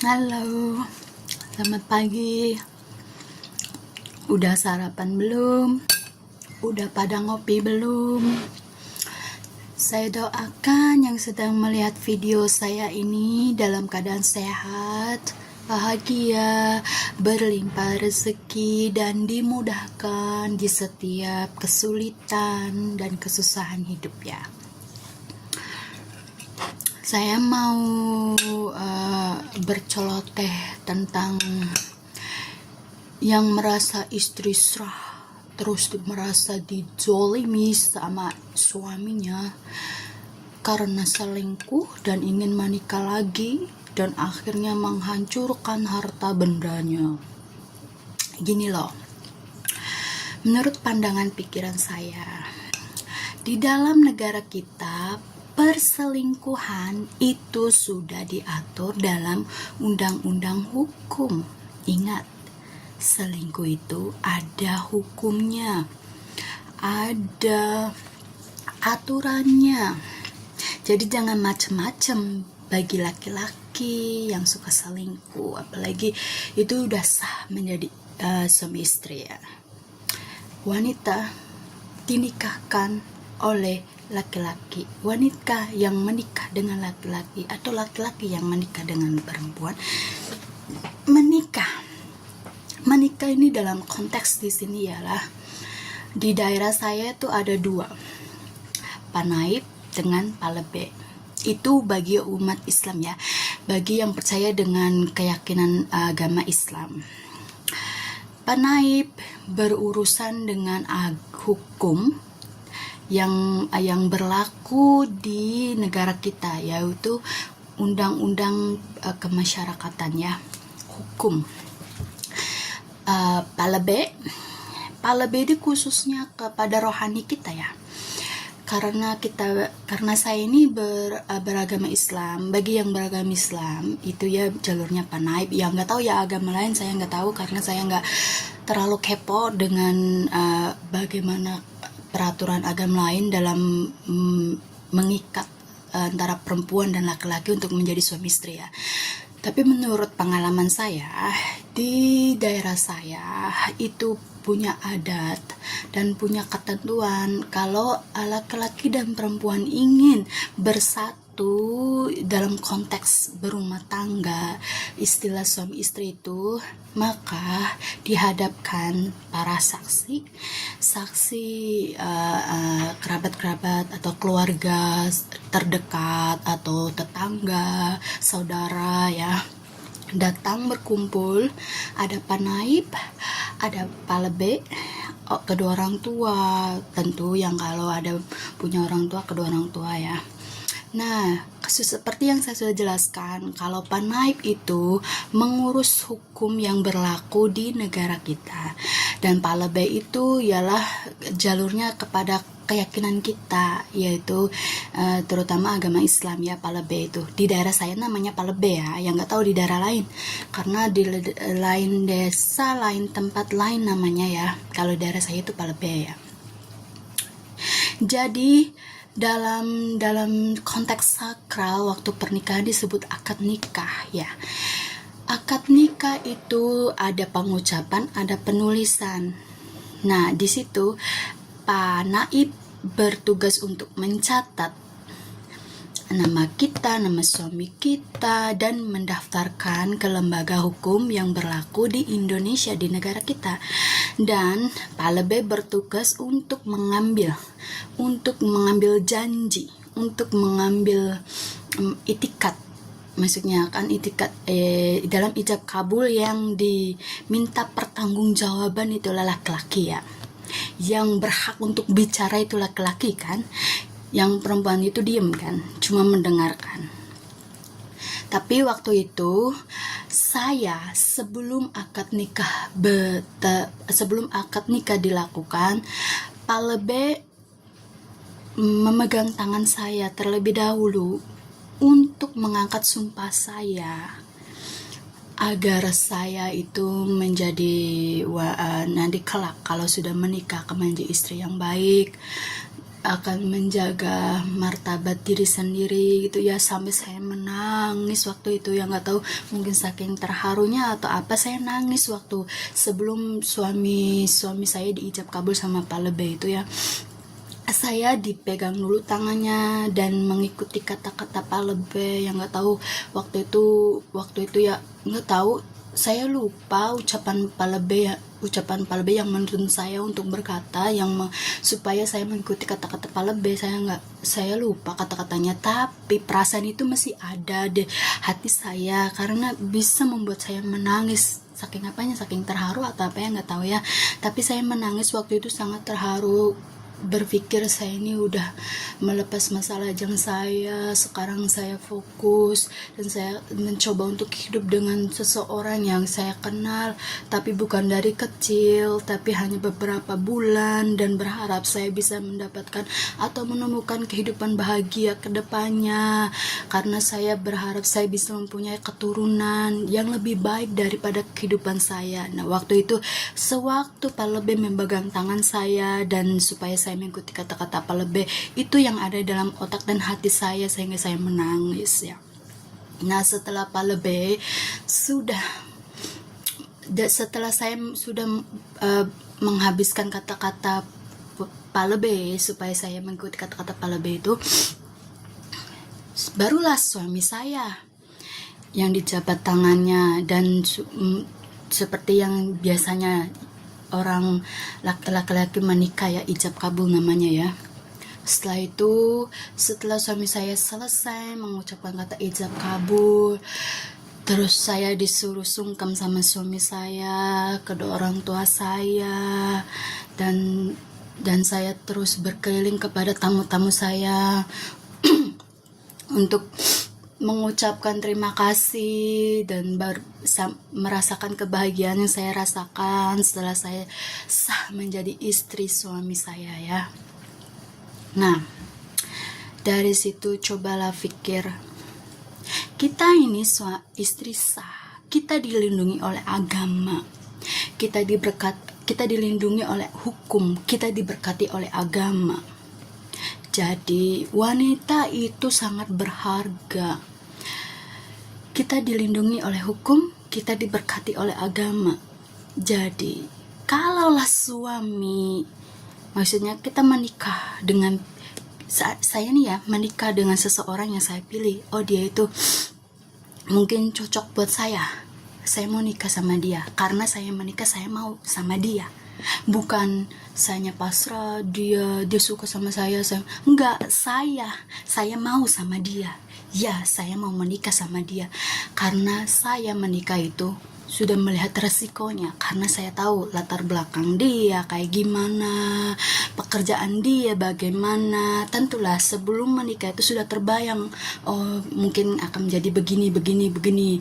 Halo, selamat pagi. Udah sarapan belum? Udah pada ngopi belum? Saya doakan yang sedang melihat video saya ini dalam keadaan sehat, bahagia, berlimpah rezeki, dan dimudahkan di setiap kesulitan dan kesusahan hidup ya. Saya mau berceloteh tentang yang merasa istri serah, terus merasa dizolimi sama suaminya karena selingkuh dan ingin menikah lagi dan akhirnya menghancurkan harta bendanya. Gini loh, menurut pandangan pikiran saya, di dalam negara kita perselingkuhan itu sudah diatur dalam undang-undang hukum. Ingat, selingkuh itu ada hukumnya, ada aturannya. Jadi jangan macem-macem bagi laki-laki yang suka selingkuh, apalagi itu udah sah menjadi suami istri ya. Wanita dinikahkan oleh laki-laki, wanita yang menikah dengan laki-laki atau laki-laki yang menikah dengan perempuan, menikah ini dalam konteks di sini ialah di daerah saya itu ada dua, Panaib dengan Palebe. Itu bagi umat Islam ya, bagi yang percaya dengan keyakinan agama Islam. Panaib berurusan dengan hukum yang berlaku di negara kita, yaitu undang-undang kemasyarakatan ya, hukum. Palebe itu khususnya kepada rohani kita ya, karena saya ini beragama Islam. Bagi yang beragama Islam itu ya jalurnya Panaib. Yang nggak tahu ya agama lain saya nggak tahu, karena saya nggak terlalu kepo dengan bagaimana peraturan agama lain dalam mengikat antara perempuan dan laki-laki untuk menjadi suami istri ya. Tapi menurut pengalaman saya, di daerah saya itu punya adat dan punya ketentuan kalau laki-laki dan perempuan ingin bersatu dalam konteks berumah tangga, istilah suami istri itu, maka dihadapkan para saksi kerabat-kerabat atau keluarga terdekat atau tetangga, saudara ya, datang berkumpul. Ada Panaib, ada Palebe, kedua orang tua, tentu yang kalau ada punya orang tua, kedua orang tua ya. Nah, kasus seperti yang saya sudah jelaskan, kalau Panaib itu mengurus hukum yang berlaku di negara kita, dan Palebe itu ialah jalurnya kepada keyakinan kita, yaitu terutama agama Islam ya. Palebe itu di daerah saya namanya Palebe ya, yang nggak tahu di daerah lain, karena di lain desa, lain tempat lain namanya ya. Kalau daerah saya itu Palebe ya. Jadi dalam konteks sakral waktu pernikahan disebut akad nikah ya. Akad nikah itu ada pengucapan, ada penulisan. Nah, di situ Panaib bertugas untuk mencatat nama kita, nama suami kita, dan mendaftarkan ke lembaga hukum yang berlaku di Indonesia, di negara kita. Dan Palebe bertugas untuk mengambil janji, untuk mengambil itikat. Maksudnya kan itikat dalam ijab kabul yang diminta pertanggungjawaban itu laki-laki ya. Yang berhak untuk bicara itu laki-laki kan, yang perempuan itu diem kan, cuma mendengarkan. Tapi waktu itu saya sebelum akad nikah dilakukan, Palebe memegang tangan saya terlebih dahulu untuk mengangkat sumpah saya, agar saya itu menjadi nanti kelak kalau sudah menikah akan menjadi istri yang baik, akan menjaga martabat diri sendiri gitu ya, sampai saya menangis waktu itu ya, nggak tahu mungkin saking terharunya atau apa, saya nangis waktu sebelum suami saya diijab kabul sama Pak Lebe itu ya. Saya dipegang dulu tangannya dan mengikuti kata-kata Pak Lebe yang nggak tahu waktu itu ya, nggak tahu, saya lupa ucapan Pak Lebe yang menuntun saya untuk berkata supaya saya mengikuti kata-kata Pak Lebe. Saya lupa kata-katanya, tapi perasaan itu masih ada di hati saya karena bisa membuat saya menangis. Saking apanya, saking terharu atau apa ya nggak tahu ya, tapi saya menangis waktu itu sangat terharu, berpikir saya ini udah melepas masa lajang saya, sekarang saya fokus dan saya mencoba untuk hidup dengan seseorang yang saya kenal tapi bukan dari kecil, tapi hanya beberapa bulan, dan berharap saya bisa mendapatkan atau menemukan kehidupan bahagia ke depannya, karena saya berharap saya bisa mempunyai keturunan yang lebih baik daripada kehidupan saya. Nah, waktu itu sewaktu Pak Lebe memegang tangan saya dan supaya saya mengikuti kata-kata Pak Lebe, itu yang ada dalam otak dan hati saya sehingga saya menangis ya. Nah, setelah Pak Lebe setelah saya sudah menghabiskan kata-kata Pak Lebe supaya saya mengikuti kata-kata Pak Lebe itu, barulah suami saya yang dijabat tangannya dan seperti yang biasanya orang laki-laki menikah ya, ijab kabul namanya ya. Setelah itu, setelah suami saya selesai mengucapkan kata ijab kabul, terus saya disuruh sungkem sama suami saya, kedua orang tua saya, dan saya terus berkeliling kepada tamu-tamu saya untuk mengucapkan terima kasih dan merasakan kebahagiaan yang saya rasakan setelah saya sah menjadi istri suami saya ya. Nah, dari situ cobalah pikir, kita ini istri sah, kita dilindungi oleh agama, kita dilindungi oleh hukum, kita diberkati oleh agama. Jadi wanita itu sangat berharga. Kita dilindungi oleh hukum, kita diberkati oleh agama. Jadi kalaulah suami, maksudnya kita menikah dengan saya nih ya, menikah dengan seseorang yang saya pilih, oh dia itu mungkin cocok buat saya mau nikah sama dia, karena saya menikah saya mau sama dia, bukan saya pasrah, dia suka sama saya enggak, saya mau sama dia ya, saya mau menikah sama dia karena saya menikah itu sudah melihat resikonya, karena saya tahu latar belakang dia kayak gimana, pekerjaan dia bagaimana. Tentulah sebelum menikah itu sudah terbayang, oh mungkin akan menjadi begini,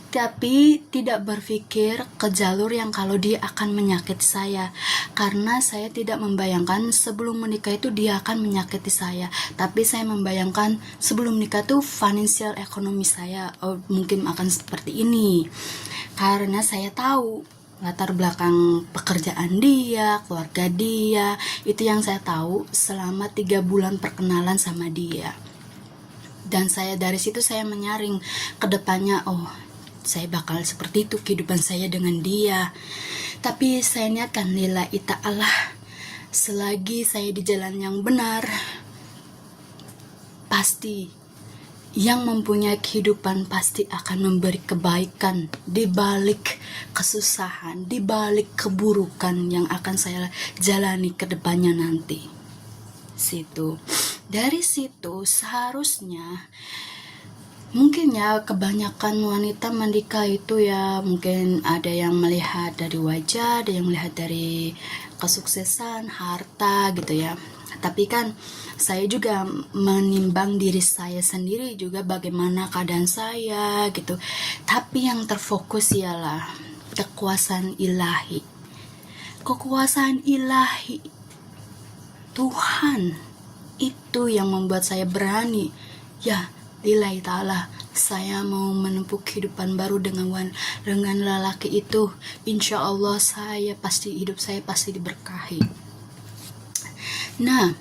tapi tidak berpikir ke jalur yang kalau dia akan menyakiti saya, karena saya tidak membayangkan sebelum menikah itu dia akan menyakiti saya, tapi saya membayangkan sebelum menikah tuh financial ekonomi saya, oh mungkin akan seperti ini, karena saya tahu latar belakang pekerjaan dia, keluarga dia, itu yang saya tahu selama 3 bulan perkenalan sama dia. Dan saya dari situ saya menyaring ke depannya, oh saya bakal seperti itu kehidupan saya dengan dia. Tapi saya niatkan lillahi ta'ala, selagi saya di jalan yang benar, pasti yang mempunyai kehidupan pasti akan memberi kebaikan di balik kesusahan, di balik keburukan yang akan saya jalani ke depannya nanti. Dari situ seharusnya mungkin ya kebanyakan wanita menikah itu ya mungkin ada yang melihat dari wajah, ada yang melihat dari kesuksesan, harta gitu ya. Tapi kan saya juga menimbang diri saya sendiri juga, bagaimana keadaan saya gitu. Tapi yang terfokus ialah kekuasaan ilahi. Kekuasaan ilahi Tuhan itu yang membuat saya berani. Ya, lillahi ta'ala, saya mau menempuh kehidupan baru dengan lelaki itu. Insya Allah hidup saya pasti diberkahi. Nah,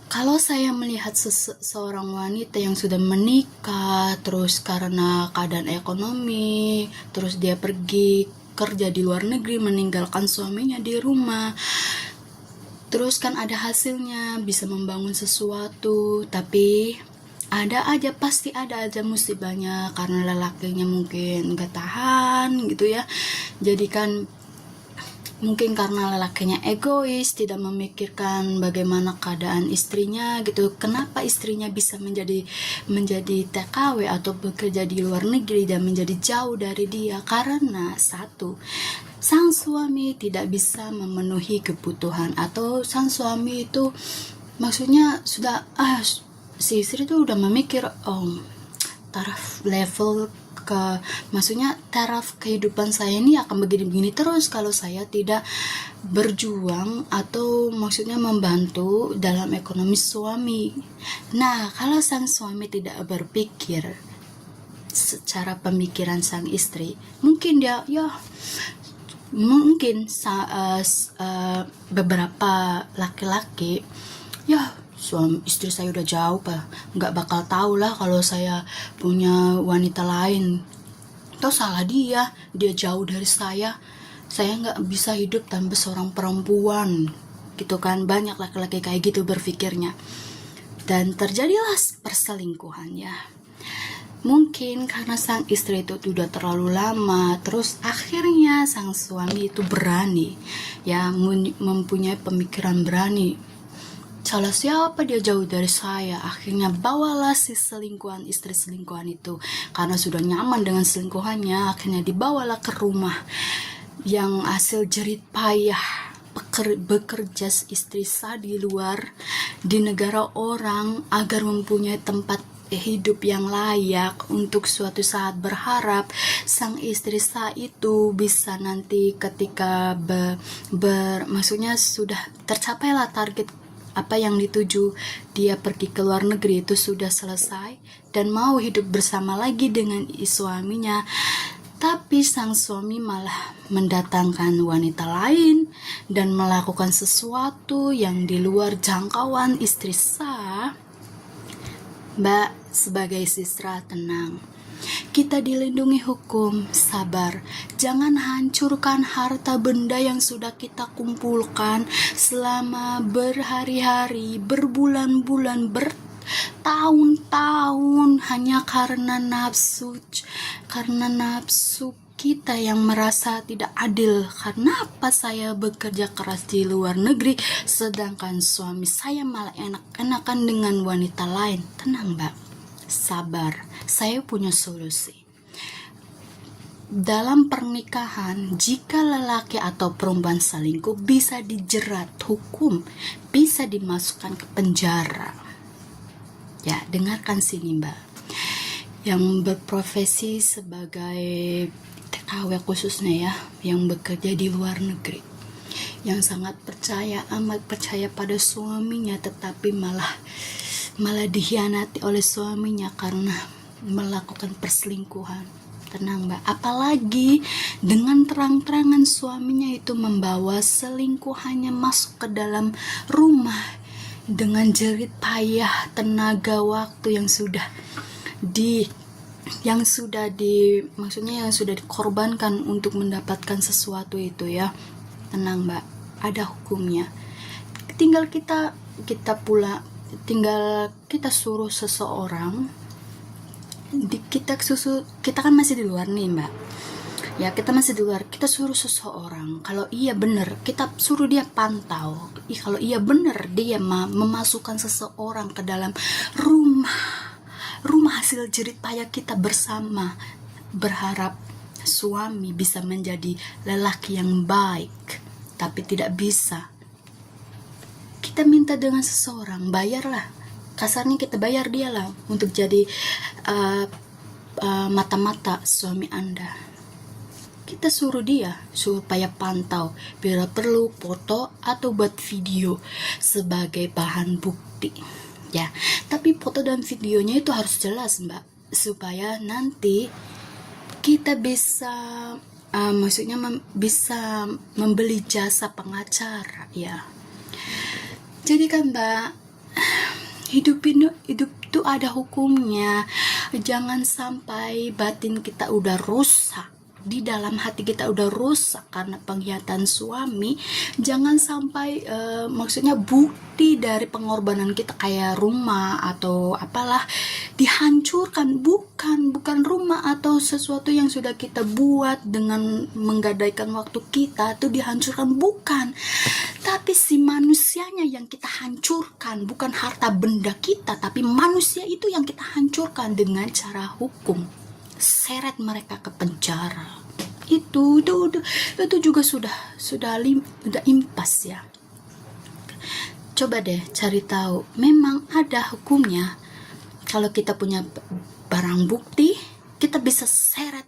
Kalau saya melihat seorang wanita yang sudah menikah, terus karena keadaan ekonomi, terus dia pergi kerja di luar negeri, meninggalkan suaminya di rumah, terus kan ada hasilnya, bisa membangun sesuatu, tapi pasti ada aja musibahnya karena lelakinya mungkin gak tahan gitu ya. Jadi kan mungkin karena lelakinya egois, tidak memikirkan bagaimana keadaan istrinya gitu. Kenapa istrinya bisa menjadi TKW atau bekerja di luar negeri dan menjadi jauh dari dia? Karena satu, sang suami tidak bisa memenuhi kebutuhan, atau sang suami itu maksudnya sudah si istri itu udah memikir taraf level maksudnya taraf kehidupan saya ini akan begini-begini terus kalau saya tidak berjuang atau maksudnya membantu dalam ekonomi suami. Nah, kalau sang suami tidak berpikir secara pemikiran sang istri, mungkin dia beberapa laki-laki suami istri saya udah jauh nggak bakal tahu lah kalau saya punya wanita lain. Atau salah dia jauh dari saya nggak bisa hidup tanpa seorang perempuan gitu kan. Banyak laki-laki kayak gitu berpikirnya, dan terjadilah perselingkuhan ya. Mungkin karena sang istri itu sudah terlalu lama, terus akhirnya sang suami itu berani ya, mempunyai pemikiran berani. Salah siapa, dia jauh dari saya. Akhirnya bawalah si istri selingkuhan itu, karena sudah nyaman dengan selingkuhannya, akhirnya dibawalah ke rumah yang hasil jerit payah bekerja istri sah di luar, di negara orang, agar mempunyai tempat hidup yang layak untuk suatu saat berharap sang istri sah itu bisa nanti ketika maksudnya sudah tercapailah target apa yang dituju, dia pergi ke luar negeri itu sudah selesai dan mau hidup bersama lagi dengan suaminya, tapi sang suami malah mendatangkan wanita lain dan melakukan sesuatu yang di luar jangkauan istri sah. Mbak, sebagai siswa tenang, kita dilindungi hukum, sabar. Jangan hancurkan harta benda yang sudah kita kumpulkan selama berhari-hari, berbulan-bulan, bertahun-tahun hanya karena nafsu kita yang merasa tidak adil. Kenapa saya bekerja keras di luar negeri sedangkan suami saya malah enak-enakan dengan wanita lain? Tenang, Mbak, sabar, saya punya solusi. Dalam pernikahan, jika lelaki atau perempuan selingkuh, bisa dijerat hukum, bisa dimasukkan ke penjara. Ya, dengarkan sini, Mbak, yang berprofesi sebagai TKW khususnya ya, yang bekerja di luar negeri, yang sangat amat percaya pada suaminya, tetapi malah dikhianati oleh suaminya karena melakukan perselingkuhan. Tenang, Mbak, apalagi dengan terang-terangan suaminya itu membawa selingkuhannya masuk ke dalam rumah dengan jerit payah, tenaga, waktu yang sudah dikorbankan untuk mendapatkan sesuatu itu ya. Tenang, Mbak, ada hukumnya. Tinggal kita suruh seseorang, kita kan masih di luar nih, Mbak ya, kita masih di luar, kita suruh seseorang, kalau iya benar kita suruh dia pantau, kalau iya benar dia memasukkan seseorang ke dalam rumah hasil jerit payah kita bersama, berharap suami bisa menjadi lelaki yang baik, tapi tidak bisa. Kita minta dengan seseorang, bayarlah, kasarnya kita bayar dia lah untuk jadi mata-mata suami Anda. Kita suruh dia supaya pantau, bila perlu foto atau buat video sebagai bahan bukti ya. Tapi foto dan videonya itu harus jelas, Mbak, supaya nanti kita bisa bisa membeli jasa pengacara ya. Jadi kan, Mbak, hidup tuh ada hukumnya. Jangan sampai batin kita udah rusak, di dalam hati kita udah rusak karena pengkhianatan suami. Jangan sampai maksudnya bukti dari pengorbanan kita kayak rumah atau apalah dihancurkan. Bukan rumah atau sesuatu yang sudah kita buat dengan menggadaikan waktu kita tuh dihancurkan, bukan, tapi si manusianya yang kita hancurkan. Bukan harta benda kita, tapi manusia itu yang kita hancurkan dengan cara hukum. Seret mereka ke penjara. Itu juga sudah impas ya. Coba deh cari tahu, memang ada hukumnya. Kalau kita punya barang bukti, kita bisa seret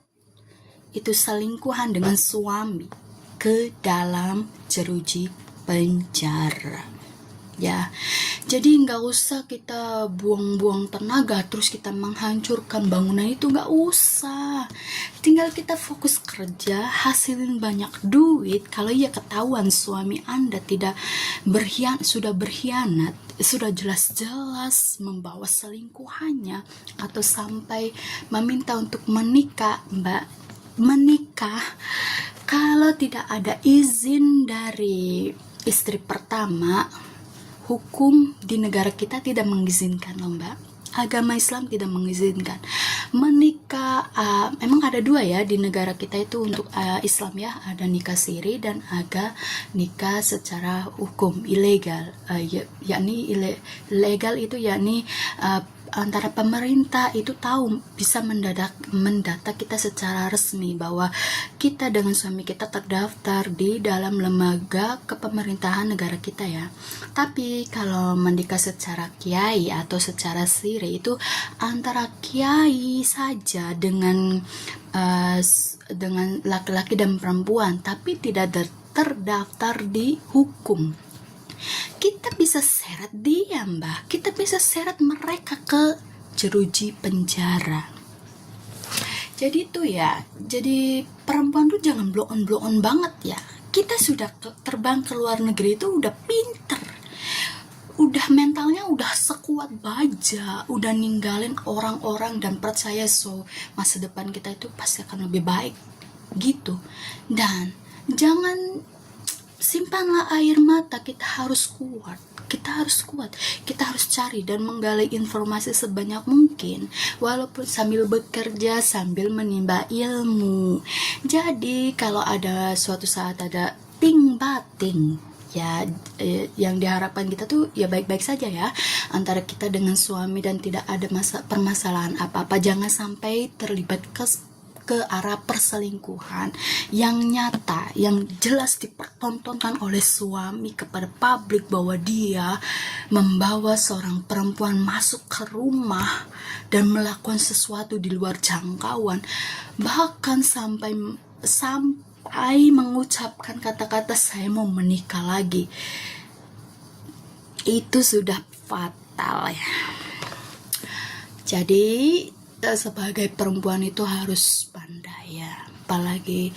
itu selingkuhan dengan suami ke dalam jeruji penjara. Ya, jadi nggak usah kita buang-buang tenaga terus kita menghancurkan bangunan itu, nggak usah. Tinggal kita fokus kerja, hasilin banyak duit. Kalau ya ketahuan suami Anda tidak sudah berkhianat, sudah jelas-jelas membawa selingkuhannya atau sampai meminta untuk menikah, menikah kalau tidak ada izin dari istri pertama. Hukum di negara kita tidak mengizinkan loh Mbak. Agama Islam tidak mengizinkan menikah. Memang ada dua ya di negara kita itu untuk Islam ya, ada nikah siri dan ada nikah secara hukum ilegal. Yakni ilegal itu yakni antara pemerintah itu tahu, bisa mendata kita secara resmi bahwa kita dengan suami kita terdaftar di dalam lembaga kepemerintahan negara kita ya. Tapi kalau menikah secara kiai atau secara siri itu antara kiai saja dengan laki-laki dan perempuan, tapi tidak terdaftar di hukum. Kita bisa seret dia Mbak, kita bisa seret mereka ke jeruji penjara. Jadi itu ya, jadi perempuan tuh jangan blow on banget ya. Kita sudah terbang ke luar negeri itu udah pinter, udah mentalnya udah sekuat baja, udah ninggalin orang-orang dan percaya masa depan kita itu pasti akan lebih baik gitu. Dan jangan simpanlah air mata, kita harus kuat, kita harus cari dan menggali informasi sebanyak mungkin, walaupun sambil bekerja, sambil menimba ilmu. Jadi kalau ada suatu saat ada ting bating ya, yang diharapkan kita tuh ya baik-baik saja ya antara kita dengan suami dan tidak ada permasalahan apa-apa. Jangan sampai terlibat ke arah perselingkuhan yang nyata, yang jelas dipertontonkan oleh suami kepada publik bahwa dia membawa seorang perempuan masuk ke rumah dan melakukan sesuatu di luar jangkauan, bahkan sampai mengucapkan kata-kata saya mau menikah lagi. Itu sudah fatal ya. Jadi sebagai perempuan itu harus pandai ya, apalagi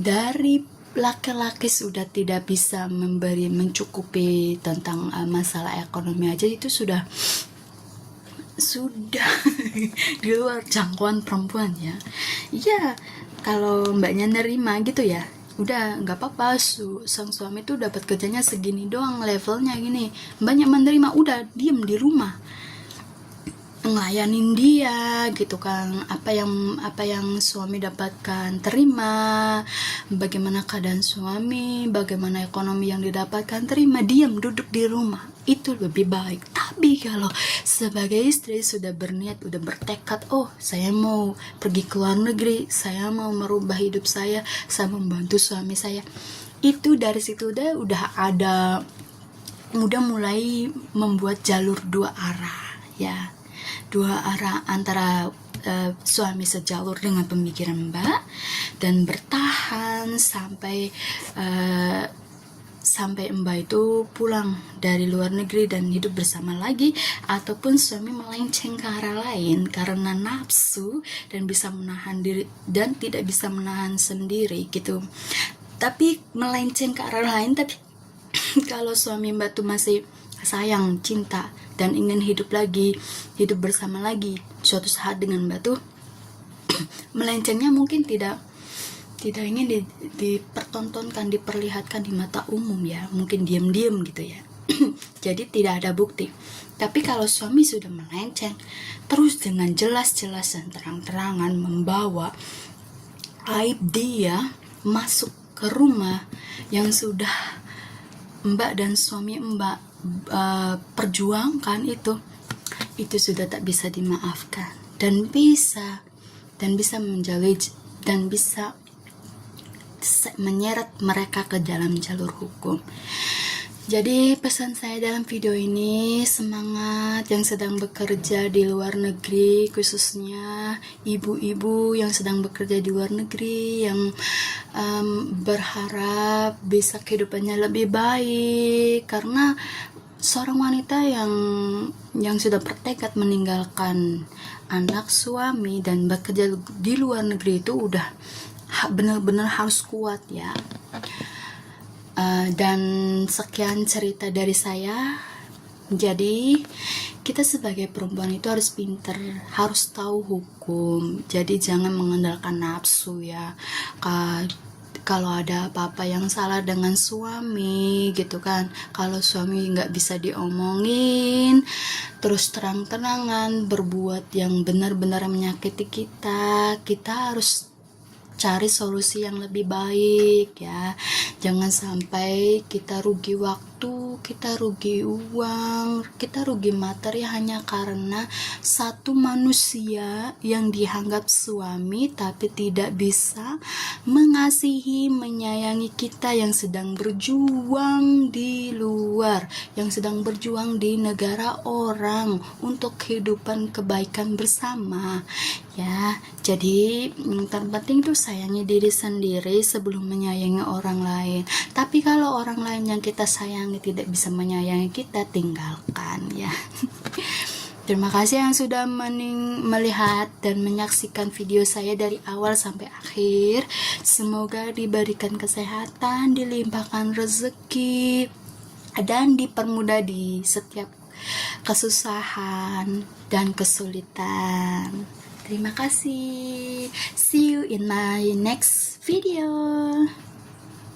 dari laki-laki sudah tidak bisa mencukupi tentang masalah ekonomi aja, itu sudah di luar jangkauan perempuan ya. Ya kalau mbaknya nerima gitu ya, udah nggak apa-apa, sang suami tuh dapat kerjanya segini doang, levelnya gini, banyak menerima, udah diem di rumah ngelayanin dia gitu kan. Apa yang suami dapatkan terima, bagaimana keadaan suami, bagaimana ekonomi yang didapatkan terima, diam duduk di rumah, itu lebih baik. Tapi kalau sebagai istri sudah berniat, udah bertekad, oh saya mau pergi ke luar negeri, saya mau merubah hidup saya membantu suami saya, itu dari situ udah mulai membuat jalur dua arah ya, antara suami sejalur dengan pemikiran Mbak dan bertahan sampai Mbak itu pulang dari luar negeri dan hidup bersama lagi, ataupun suami melenceng ke arah lain karena nafsu dan bisa menahan diri dan tidak bisa menahan sendiri gitu. Tapi melenceng ke arah lain, tapi Kalau suami Mbak tuh masih sayang, cinta, dan ingin hidup bersama lagi, suatu saat dengan Mbak tuh melencengnya mungkin tidak ingin dipertontonkan, diperlihatkan di mata umum ya, mungkin diam-diam gitu ya. Jadi tidak ada bukti. Tapi kalau suami sudah melenceng terus dengan jelas-jelas dan terang-terangan membawa aib dia masuk ke rumah yang sudah Mbak dan suami Mbak perjuangkan, itu sudah tak bisa dimaafkan dan bisa menjauhi dan bisa menyeret mereka ke dalam jalur hukum. Jadi pesan saya dalam video ini, semangat yang sedang bekerja di luar negeri, khususnya ibu-ibu yang sedang bekerja di luar negeri, yang berharap bisa kehidupannya lebih baik, karena seorang wanita yang sudah bertekad meninggalkan anak, suami, dan bekerja di luar negeri itu udah benar-benar harus kuat ya. Dan sekian cerita dari saya. Jadi kita sebagai perempuan itu harus pinter, harus tahu hukum. Jadi jangan mengandalkan nafsu ya. Kalau ada apa-apa yang salah dengan suami gitu kan, kalau suami nggak bisa diomongin, terus terang-terangan berbuat yang benar-benar menyakiti kita harus cari solusi yang lebih baik ya. Jangan sampai kita rugi waktu, kita rugi uang, kita rugi materi hanya karena satu manusia yang dianggap suami tapi tidak bisa mengasihi, menyayangi kita yang sedang berjuang di luar, yang sedang berjuang di negara orang untuk kehidupan kebaikan bersama ya. Jadi yang terpenting tuh sayangi diri sendiri sebelum menyayangi orang lain. Tapi kalau orang lain yang kita sayangi tidak bisa menyayangi kita, tinggalkan ya. Terima kasih yang sudah melihat dan menyaksikan video saya dari awal sampai akhir. Semoga diberikan kesehatan, dilimpahkan rezeki, dan dipermudah di setiap kesusahan dan kesulitan. Terima kasih. See you in my next video.